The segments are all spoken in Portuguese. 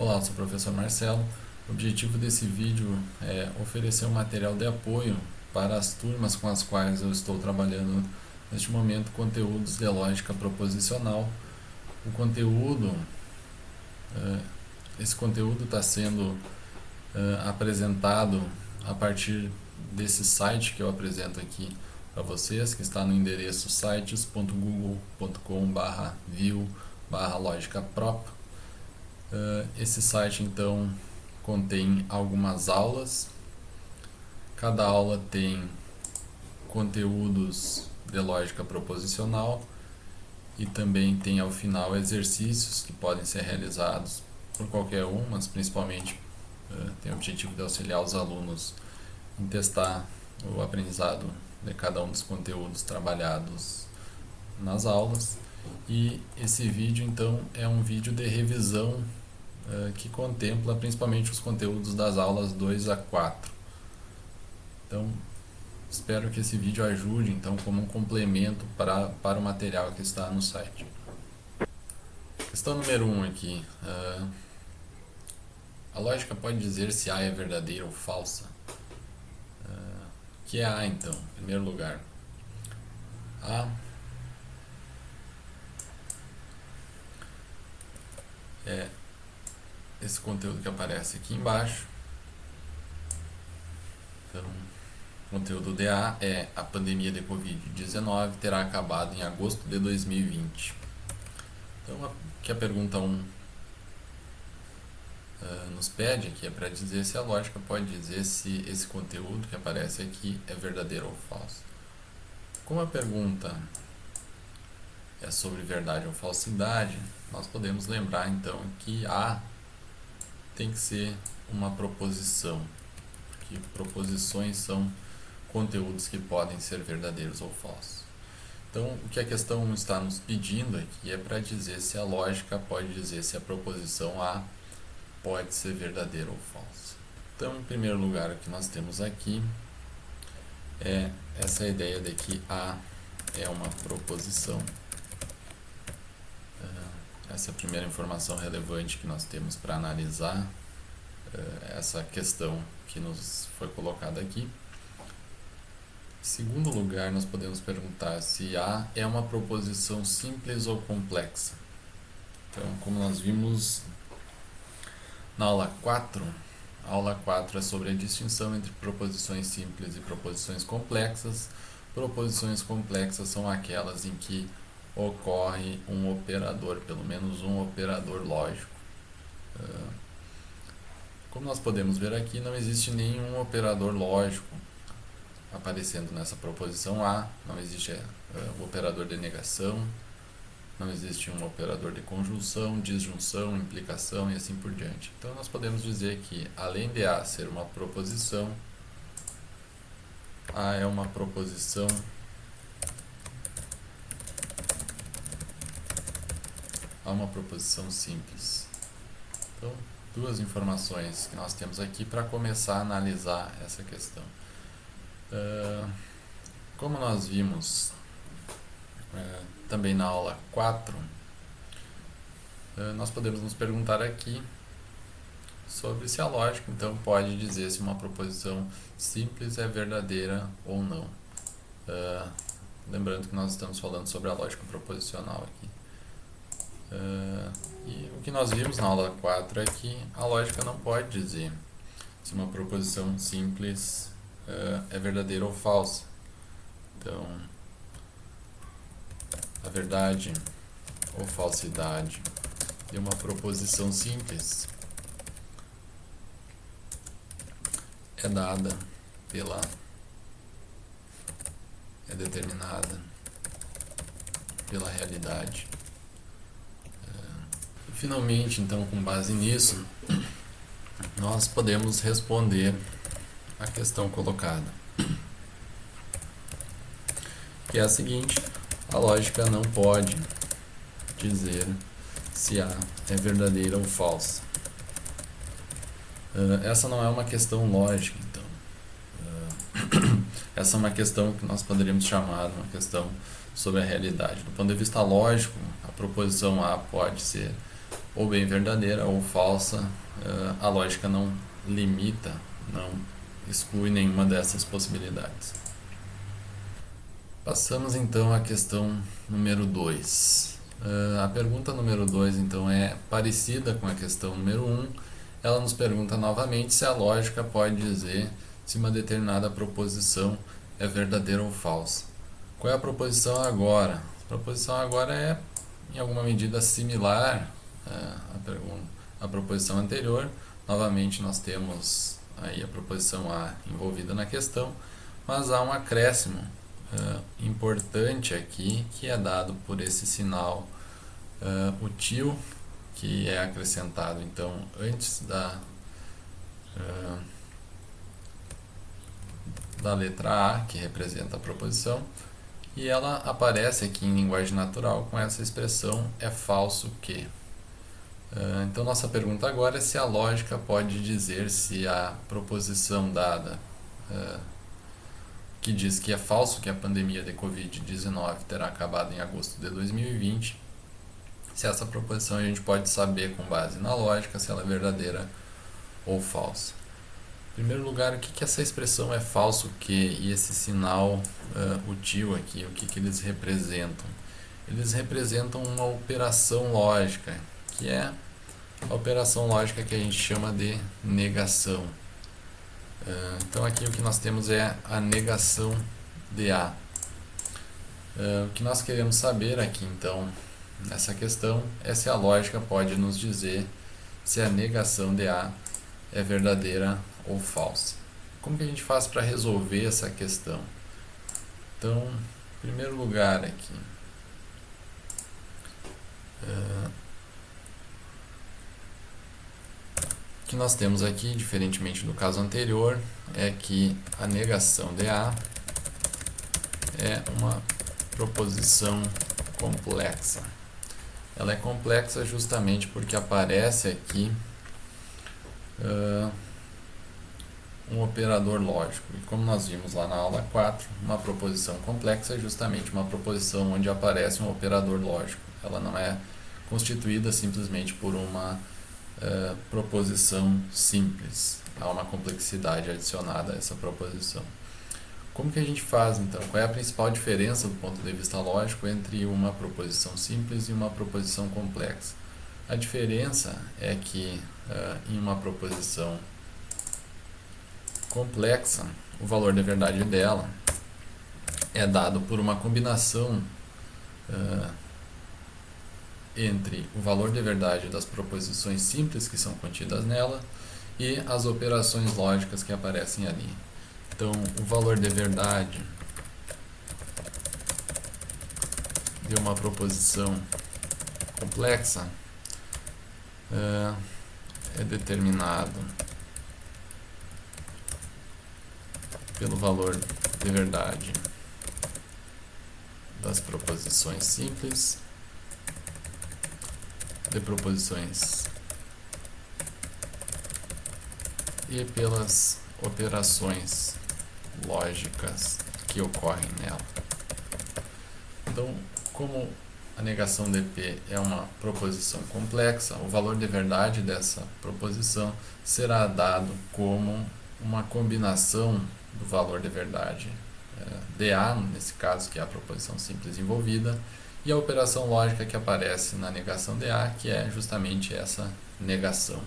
Olá, eu sou o professor Marcelo. O objetivo desse vídeo é oferecer um material de apoio para as turmas com as quais eu estou trabalhando neste momento, conteúdos de lógica proposicional. O conteúdo, esse conteúdo está sendo apresentado a partir desse site que eu apresento aqui para vocês, que está no endereço sites.google.com/view/lógicaprop. Esse site então contém algumas aulas. Cada aula tem conteúdos de lógica proposicional e também tem ao final exercícios que podem ser realizados por qualquer um, mas principalmente tem o objetivo de auxiliar os alunos em testar o aprendizado de cada um dos conteúdos trabalhados nas aulas. E esse vídeo então é um vídeo de revisão que contempla principalmente os conteúdos das aulas 2 a 4. Então, espero que esse vídeo ajude então como um complemento para o material que está no site. Questão número 1 aqui. A lógica pode dizer se A é verdadeira ou falsa? O que é A então? Em primeiro lugar, A é esse conteúdo que aparece aqui embaixo. Então, o conteúdo de A é: a pandemia de Covid-19 terá acabado em agosto de 2020. Então, o que a pergunta 1 nos pede aqui é para dizer se a lógica pode dizer se esse conteúdo que aparece aqui é verdadeiro ou falso. Como a pergunta é sobre verdade ou falsidade, nós podemos lembrar então que A tem que ser uma proposição, que proposições são conteúdos que podem ser verdadeiros ou falsos. Então, o que a questão está nos pedindo aqui é para dizer se a lógica pode dizer se a proposição A pode ser verdadeira ou falsa. Então, em primeiro lugar, o que nós temos aqui é essa ideia de que A é uma proposição. Essa é a primeira informação relevante que nós temos para analisar essa questão que nos foi colocada aqui. Em segundo lugar, nós podemos perguntar se A é uma proposição simples ou complexa. Então, como nós vimos na aula 4, a aula 4 é sobre a distinção entre proposições simples e proposições complexas. Proposições complexas são aquelas em que ocorre um operador, pelo menos um operador lógico. Como nós podemos ver aqui, não existe nenhum operador lógico aparecendo nessa proposição A. Não existe o operador de negação, não existe um operador de conjunção, disjunção, implicação e assim por diante. Então nós podemos dizer que, além de A ser uma proposição, A é uma proposição simples. Então, duas informações que nós temos aqui para começar a analisar essa questão. Como nós vimos também na aula 4, nós podemos nos perguntar aqui sobre se a lógica então pode dizer se uma proposição simples é verdadeira ou não. Lembrando que nós estamos falando sobre a lógica proposicional aqui. E o que nós vimos na aula 4 é que a lógica não pode dizer se uma proposição simples é verdadeira ou falsa. Então, a verdade ou falsidade de uma proposição simples é determinada pela realidade. Finalmente, então, com base nisso, nós podemos responder a questão colocada, que é a seguinte: a lógica não pode dizer se A é verdadeira ou falsa. Essa não é uma questão lógica, então. Essa é uma questão que nós poderíamos chamar de uma questão sobre a realidade. Do ponto de vista lógico, a proposição A pode ser ou bem verdadeira ou falsa, a lógica não limita, não exclui nenhuma dessas possibilidades. Passamos então à questão número 2. A pergunta número 2 então é parecida com a questão número 1. Ela nos pergunta novamente se a lógica pode dizer se uma determinada proposição é verdadeira ou falsa. Qual é a proposição agora? A proposição agora é em alguma medida similar à proposição anterior. Novamente nós temos aí a proposição A envolvida na questão, mas há um acréscimo importante aqui, que é dado por esse sinal util, que é acrescentado então antes da letra A, que representa a proposição, e ela aparece aqui em linguagem natural com essa expressão é falso que. Então nossa pergunta agora é se a lógica pode dizer se a proposição dada que diz que é falso que a pandemia de Covid-19 terá acabado em agosto de 2020, se essa proposição a gente pode saber com base na lógica se ela é verdadeira ou falsa. Em primeiro lugar, o que essa expressão é falso que e esse sinal util aqui, o que eles representam? Eles representam uma operação lógica, que é a operação lógica que a gente chama de negação. Então aqui o que nós temos é a negação de A. O que nós queremos saber aqui então nessa questão é se a lógica pode nos dizer se a negação de A é verdadeira ou falsa. Como que a gente faz para resolver essa questão? Então, em primeiro lugar aqui, o que nós temos aqui, diferentemente do caso anterior, é que a negação de A é uma proposição complexa. Ela é complexa justamente porque aparece aqui um operador lógico. E como nós vimos lá na aula 4, uma proposição complexa é justamente uma proposição onde aparece um operador lógico. Ela não é constituída simplesmente por uma proposição simples. Há uma complexidade adicionada a essa proposição. Como que a gente faz então? Qual é a principal diferença do ponto de vista lógico entre uma proposição simples e uma proposição complexa? A diferença é que em uma proposição complexa, o valor de verdade dela é dado por uma combinação entre o valor de verdade das proposições simples que são contidas nela e as operações lógicas que aparecem ali. Então, o valor de verdade de uma proposição complexa é determinado pelo valor de verdade das proposições simples, de proposições e pelas operações lógicas que ocorrem nela. Então, como a negação de P é uma proposição complexa, o valor de verdade dessa proposição será dado como uma combinação do valor de verdade de A, nesse caso, que é a proposição simples envolvida, e a operação lógica que aparece na negação de A, que é justamente essa negação.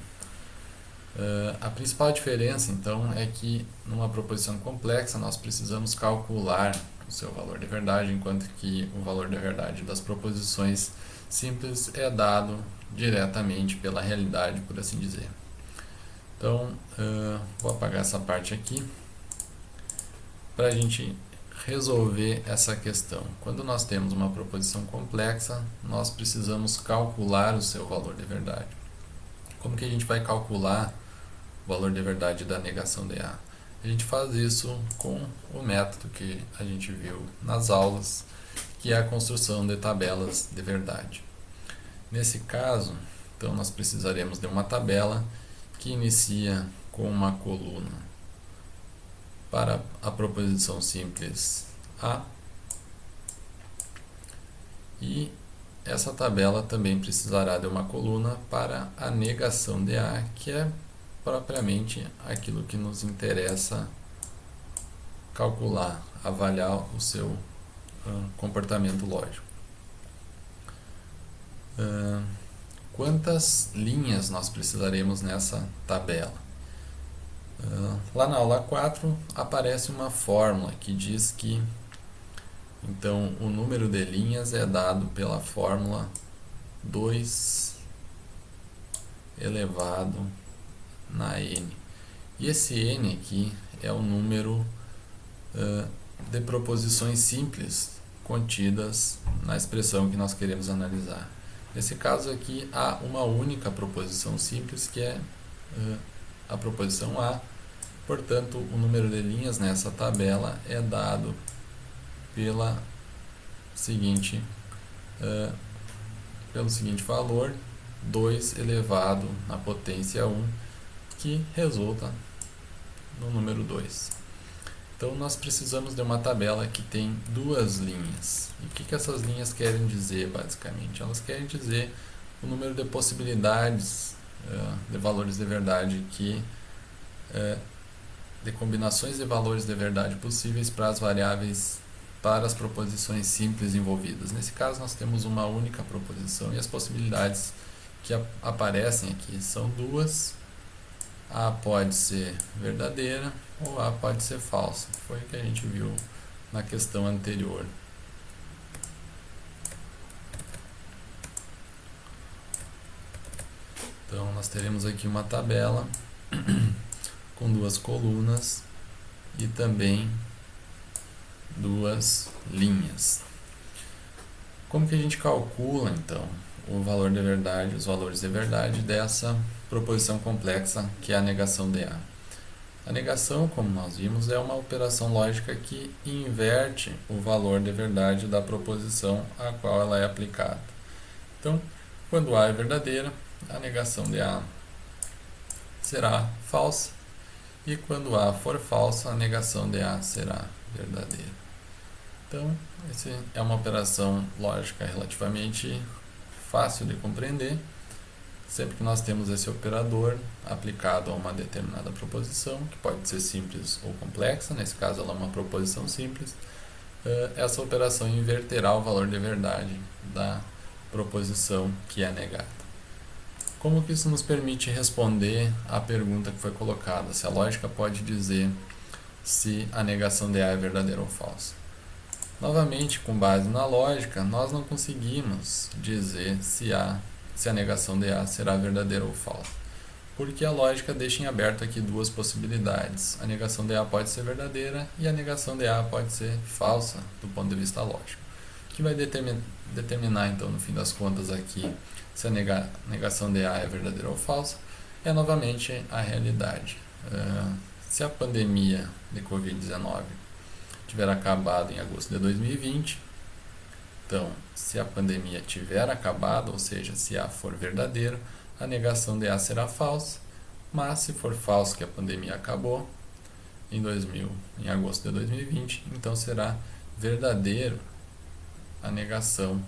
A principal diferença, então, é que numa proposição complexa nós precisamos calcular o seu valor de verdade, enquanto que o valor de verdade das proposições simples é dado diretamente pela realidade, por assim dizer. Então, vou apagar essa parte aqui para a gente resolver essa questão. Quando nós temos uma proposição complexa, nós precisamos calcular o seu valor de verdade. Como que a gente vai calcular o valor de verdade da negação de A? A gente faz isso com o método que a gente viu nas aulas, que é a construção de tabelas de verdade. Nesse caso, então, nós precisaremos de uma tabela que inicia com uma coluna para a proposição simples A e essa tabela também precisará de uma coluna para a negação de A, que é propriamente aquilo que nos interessa calcular, avaliar o seu comportamento lógico. Quantas linhas nós precisaremos nessa tabela? Lá na aula 4 aparece uma fórmula que diz que então o número de linhas é dado pela fórmula 2 elevado na n. E esse n aqui é o número de proposições simples contidas na expressão que nós queremos analisar. Nesse caso aqui há uma única proposição simples, que é a proposição A. Portanto, o número de linhas nessa tabela é dado pelo seguinte valor, 2 elevado na potência 1, que resulta no número 2. Então, nós precisamos de uma tabela que tem duas linhas. E o que essas linhas querem dizer, basicamente? Elas querem dizer o número de possibilidades de valores de verdade de combinações de valores de verdade possíveis para as variáveis, para as proposições simples envolvidas. Nesse caso, nós temos uma única proposição e as possibilidades que aparecem aqui são duas. A pode ser verdadeira ou A pode ser falsa. Foi o que a gente viu na questão anterior. Então, nós teremos aqui uma tabela com duas colunas e também duas linhas. Como que a gente calcula, então, o valor de verdade, os valores de verdade dessa proposição complexa que é a negação de A? A negação, como nós vimos, é uma operação lógica que inverte o valor de verdade da proposição a qual ela é aplicada. Então, quando A é verdadeira, a negação de A será falsa, e quando A for falsa, a negação de A será verdadeira. Então, essa é uma operação lógica relativamente fácil de compreender. Sempre que nós temos esse operador aplicado a uma determinada proposição, que pode ser simples ou complexa, nesse caso ela é uma proposição simples, essa operação inverterá o valor de verdade da proposição que é negada. Como que isso nos permite responder à pergunta que foi colocada? Se a lógica pode dizer se a negação de A é verdadeira ou falsa? Novamente, com base na lógica, nós não conseguimos dizer se a negação de A será verdadeira ou falsa, porque a lógica deixa em aberto aqui duas possibilidades. A negação de A pode ser verdadeira e a negação de A pode ser falsa do ponto de vista lógico. O que vai determinar, então, no fim das contas aqui, se a negação de A é verdadeira ou falsa, é novamente a realidade. Se a pandemia de Covid-19 tiver acabado em agosto de 2020, então, se a pandemia tiver acabado, ou seja, se A for verdadeiro, a negação de A será falsa, mas se for falso que a pandemia acabou em agosto de 2020, então será verdadeiro a negação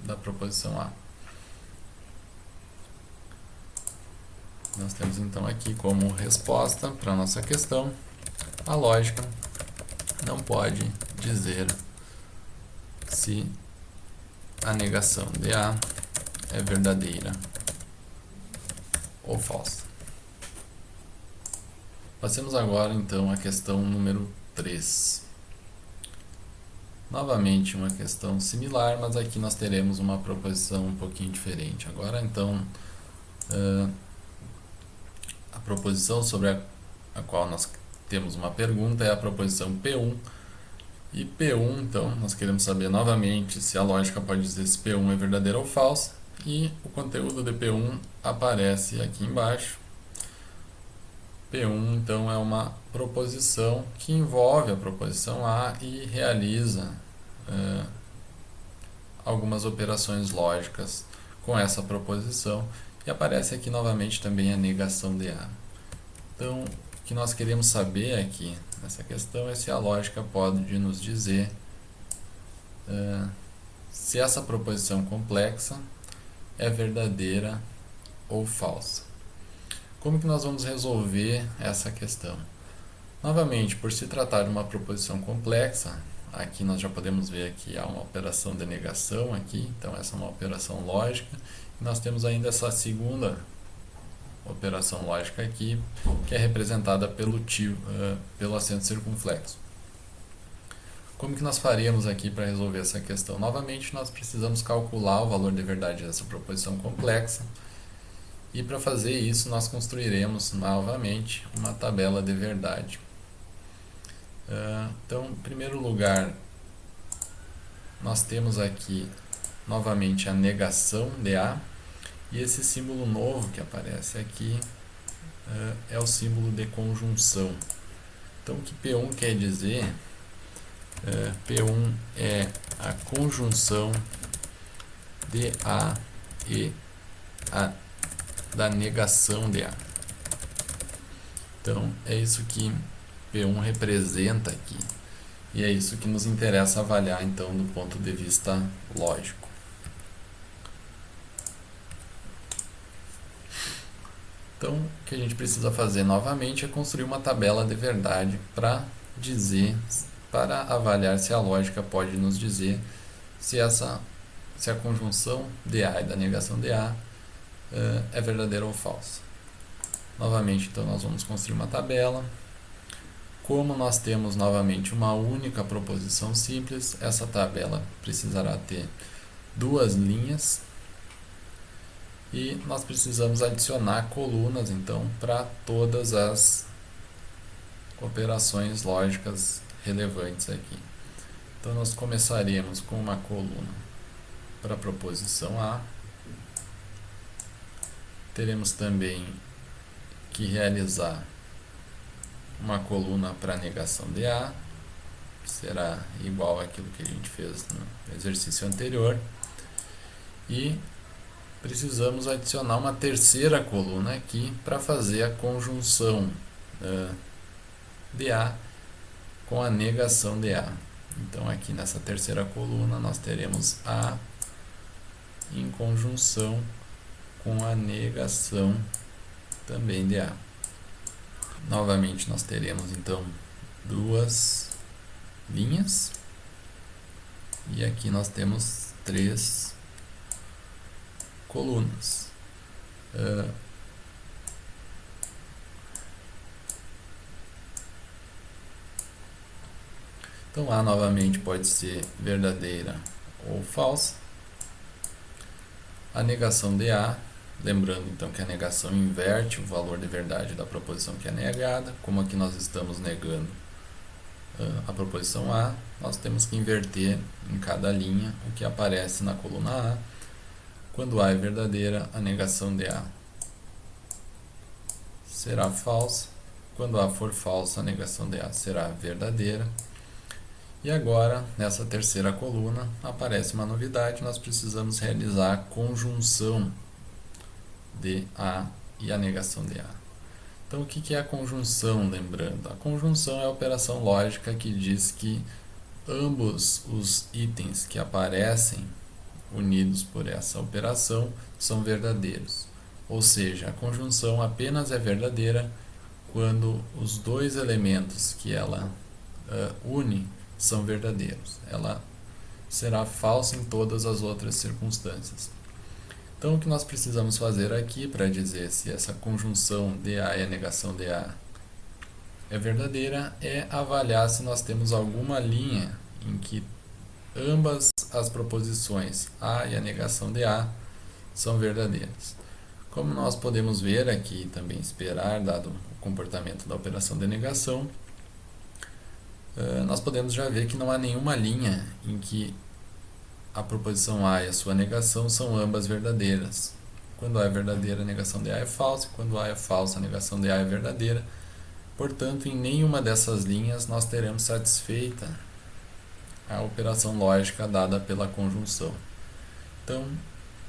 da proposição A. Nós temos então aqui como resposta para a nossa questão, a lógica não pode dizer se a negação de A é verdadeira ou falsa. Passemos agora então à questão número 3. Novamente uma questão similar, mas aqui nós teremos uma proposição um pouquinho diferente. Agora então a proposição sobre a qual nós temos uma pergunta é a proposição P1. E P1, então, nós queremos saber novamente se a lógica pode dizer se P1 é verdadeira ou falsa. E o conteúdo de P1 aparece aqui embaixo. P1, então, é uma proposição que envolve a proposição A e realiza algumas operações lógicas com essa proposição. E aparece aqui novamente também a negação de A. Então, o que nós queremos saber aqui nessa questão é se a lógica pode nos dizer se essa proposição complexa é verdadeira ou falsa. Como que nós vamos resolver essa questão? Novamente, por se tratar de uma proposição complexa, aqui nós já podemos ver que há uma operação de negação aqui, então essa é uma operação lógica, e nós temos ainda essa segunda operação lógica aqui, que é representada pelo acento circunflexo. Como que nós faríamos aqui para resolver essa questão? Novamente, nós precisamos calcular o valor de verdade dessa proposição complexa, e para fazer isso nós construiremos novamente uma tabela de verdade. Então, em primeiro lugar, nós temos aqui novamente a negação de A, e esse símbolo novo que aparece aqui é o símbolo de conjunção. Então, o que P1 quer dizer? P1 é a conjunção de A e da negação de A. Então, é isso que P1 representa aqui. E é isso que nos interessa avaliar, então, do ponto de vista lógico. Então, o que a gente precisa fazer novamente é construir uma tabela de verdade para avaliar se a lógica pode nos dizer se a conjunção de A e da negação de A é verdadeira ou falsa. Novamente, então, nós vamos construir uma tabela. Como nós temos novamente uma única proposição simples, essa tabela precisará ter duas linhas e nós precisamos adicionar colunas então para todas as operações lógicas relevantes aqui. Então nós começaríamos com uma coluna para a proposição A. Teremos também que realizar uma coluna para a negação de A, que será igual àquilo que a gente fez no exercício anterior, e precisamos adicionar uma terceira coluna aqui para fazer a conjunção de A com a negação de A. Então aqui nessa terceira coluna nós teremos A em conjunção com a negação também de A. Novamente nós teremos então duas linhas e aqui nós temos três colunas. Então A novamente pode ser verdadeira ou falsa. A negação de A, lembrando então que a negação inverte o valor de verdade da proposição que é negada. Como aqui nós estamos negando a proposição A, nós temos que inverter em cada linha o que aparece na coluna A. Quando A é verdadeira, a negação de A será falsa. Quando A for falsa, a negação de A será verdadeira. E agora, nessa terceira coluna, aparece uma novidade. Nós precisamos realizar a conjunção de A e a negação de A. Então, o que é a conjunção, lembrando? A conjunção é a operação lógica que diz que ambos os itens que aparecem unidos por essa operação são verdadeiros. Ou seja, a conjunção apenas é verdadeira quando os dois elementos que ela une são verdadeiros. Ela será falsa em todas as outras circunstâncias. Então, o que nós precisamos fazer aqui para dizer se essa conjunção de A e a negação de A é verdadeira é avaliar se nós temos alguma linha em que ambas as proposições A e a negação de A são verdadeiras. Como nós podemos ver aqui e também esperar, dado o comportamento da operação de negação, nós podemos já ver que não há nenhuma linha em que a proposição A e a sua negação são ambas verdadeiras. Quando A é verdadeira, a negação de A é falsa. Quando A é falsa, a negação de A é verdadeira. Portanto, em nenhuma dessas linhas nós teremos satisfeita a operação lógica dada pela conjunção. Então,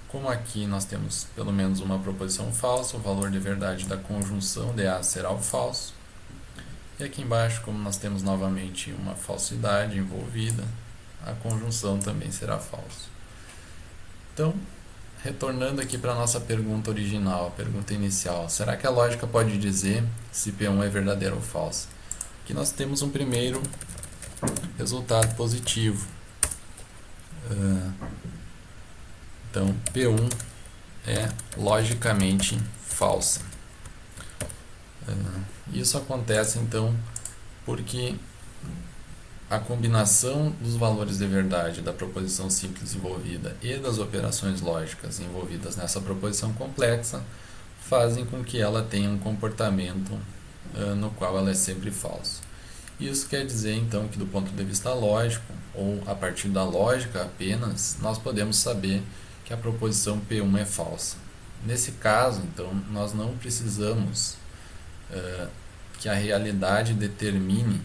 como aqui nós temos pelo menos uma proposição falsa, o valor de verdade da conjunção de A será o falso. E aqui embaixo, como nós temos novamente uma falsidade envolvida, a conjunção também será falsa. Então, retornando aqui para a nossa pergunta original, a pergunta inicial, será que a lógica pode dizer se P1 é verdadeiro ou falso? Aqui nós temos um primeiro resultado positivo. Então, P1 é logicamente falsa. Isso acontece então porque a combinação dos valores de verdade da proposição simples envolvida e das operações lógicas envolvidas nessa proposição complexa fazem com que ela tenha um comportamento no qual ela é sempre falsa. Isso quer dizer então que do ponto de vista lógico, ou a partir da lógica apenas, nós podemos saber que a proposição P1 é falsa. Nesse caso, então, nós não precisamos que a realidade determine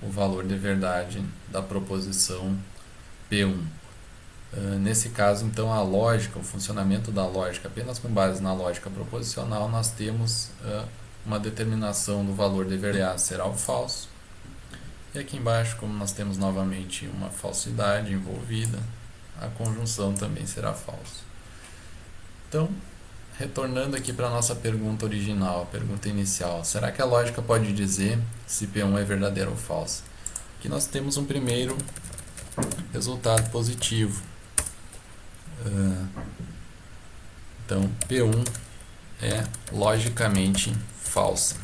o valor de verdade da proposição P1. Nesse caso, então, a lógica, o funcionamento da lógica, apenas com base na lógica proposicional, nós temos uma determinação do valor de verdade será o falso. E aqui embaixo, como nós temos novamente uma falsidade envolvida, a conjunção também será falsa. Então, retornando aqui para a nossa pergunta original, a pergunta inicial, será que a lógica pode dizer se P1 é verdadeiro ou falso? Aqui nós temos um primeiro resultado positivo. Então, P1 é logicamente falsa.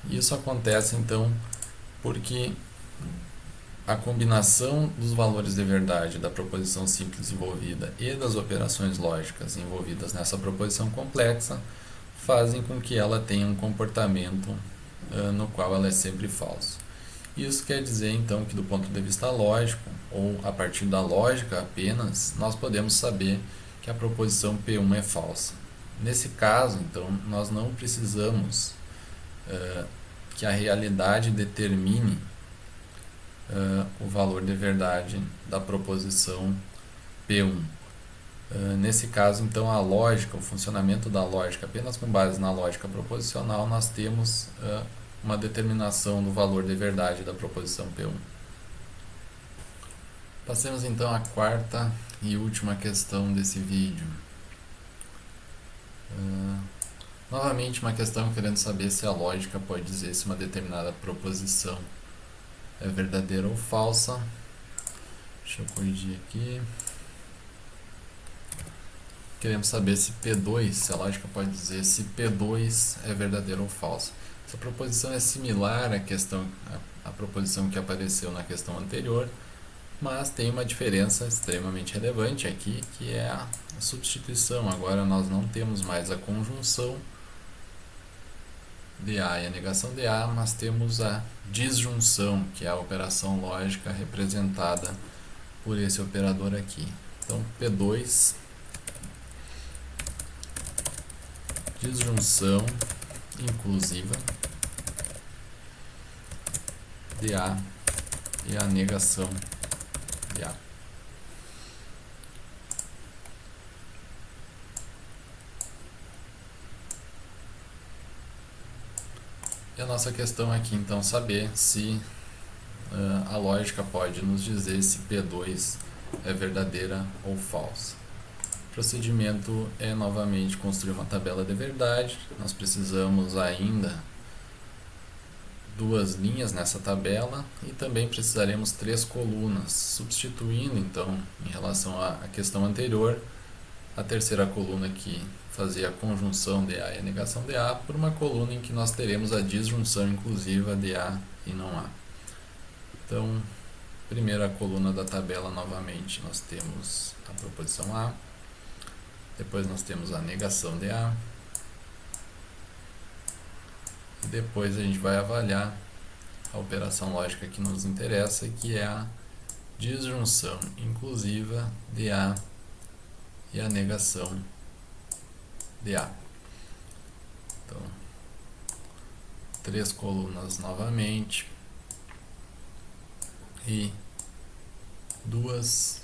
Isso acontece então porque a combinação dos valores de verdade da proposição simples envolvida e das operações lógicas envolvidas nessa proposição complexa fazem com que ela tenha um comportamento no qual ela é sempre falsa. Isso quer dizer então que do ponto de vista lógico, ou a partir da lógica apenas, nós podemos saber que a proposição P1 é falsa. Nesse caso, então, nós não precisamos que a realidade determine o valor de verdade da proposição P1. Nesse caso, então, a lógica, o funcionamento da lógica, apenas com base na lógica proposicional, nós temos uma determinação do valor de verdade da proposição P1. Passemos então à quarta e última questão desse vídeo. Novamente, uma questão querendo saber se a lógica pode dizer se uma determinada proposição é verdadeira ou falsa. Deixa eu corrigir aqui. Queremos saber se P2, se a lógica pode dizer se P2 é verdadeiro ou falso. Essa proposição é similar à proposição que apareceu na questão anterior, mas tem uma diferença extremamente relevante aqui, que é a substituição. Agora nós não temos mais a conjunção de A e a negação de A, mas temos a disjunção, que é a operação lógica representada por esse operador aqui. Então, P2, disjunção inclusiva de A e a negação de A. E a nossa questão aqui, então, saber se a lógica pode nos dizer se P2 é verdadeira ou falsa. O procedimento é novamente construir uma tabela de verdade. Nós precisamos ainda duas linhas nessa tabela e também precisaremos 3 colunas, substituindo então, em relação à questão anterior, a terceira coluna que fazia a conjunção de A e a negação de A por uma coluna em que nós teremos a disjunção inclusiva de A e não A. Então, primeira coluna da tabela, novamente, nós temos a proposição A, depois nós temos a negação de A, e depois a gente vai avaliar a operação lógica que nos interessa, que é a disjunção inclusiva de A e a negação de A. Então, 3 colunas novamente e 2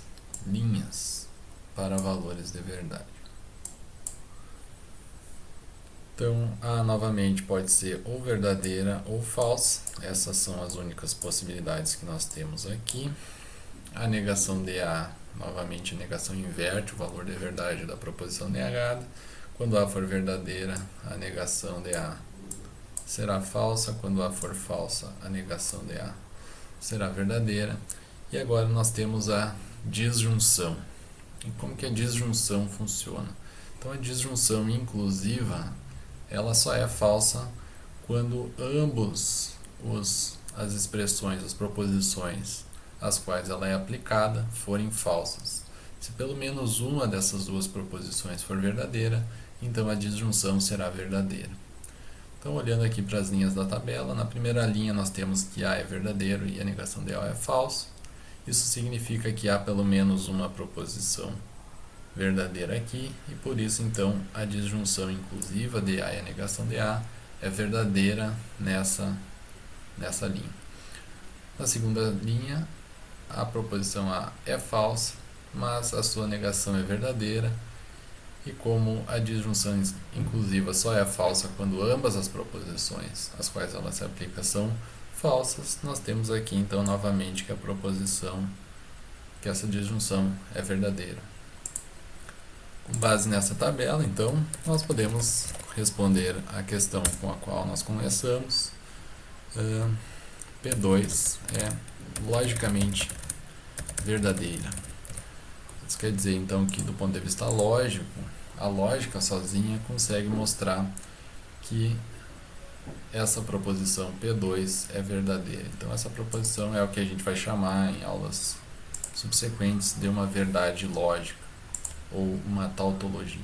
linhas para valores de verdade. Então, A novamente pode ser ou verdadeira ou falsa. Essas são as únicas possibilidades que nós temos aqui. a negação de A, novamente a negação inverte o valor de verdade da proposição negada. Quando A for verdadeira, a negação de A será falsa. Quando A for falsa, a negação de A será verdadeira. E agora nós temos a disjunção. E como que a disjunção funciona? Então a disjunção inclusiva, ela só é falsa quando ambos as expressões, as proposições às quais ela é aplicada forem falsas. Se pelo menos uma dessas duas proposições for verdadeira, então a disjunção será verdadeira. Então, olhando aqui para as linhas da tabela, na primeira linha nós temos que A é verdadeiro e a negação de A é falso. Isso significa que há pelo menos uma proposição verdadeira aqui, e por isso então a disjunção inclusiva de A e a negação de A é verdadeira nessa linha. Na segunda linha, a proposição A é falsa, mas a sua negação é verdadeira, e como a disjunção inclusiva só é falsa quando ambas as proposições às quais ela se aplica são falsas, nós temos aqui então novamente que essa disjunção é verdadeira. Com base nessa tabela, então, nós podemos responder a questão com a qual nós começamos. P2 é logicamente verdadeira. Isso quer dizer, então, que do ponto de vista lógico, a lógica sozinha consegue mostrar que essa proposição P2 é verdadeira. Então, essa proposição é o que a gente vai chamar em aulas subsequentes de uma verdade lógica ou uma tautologia.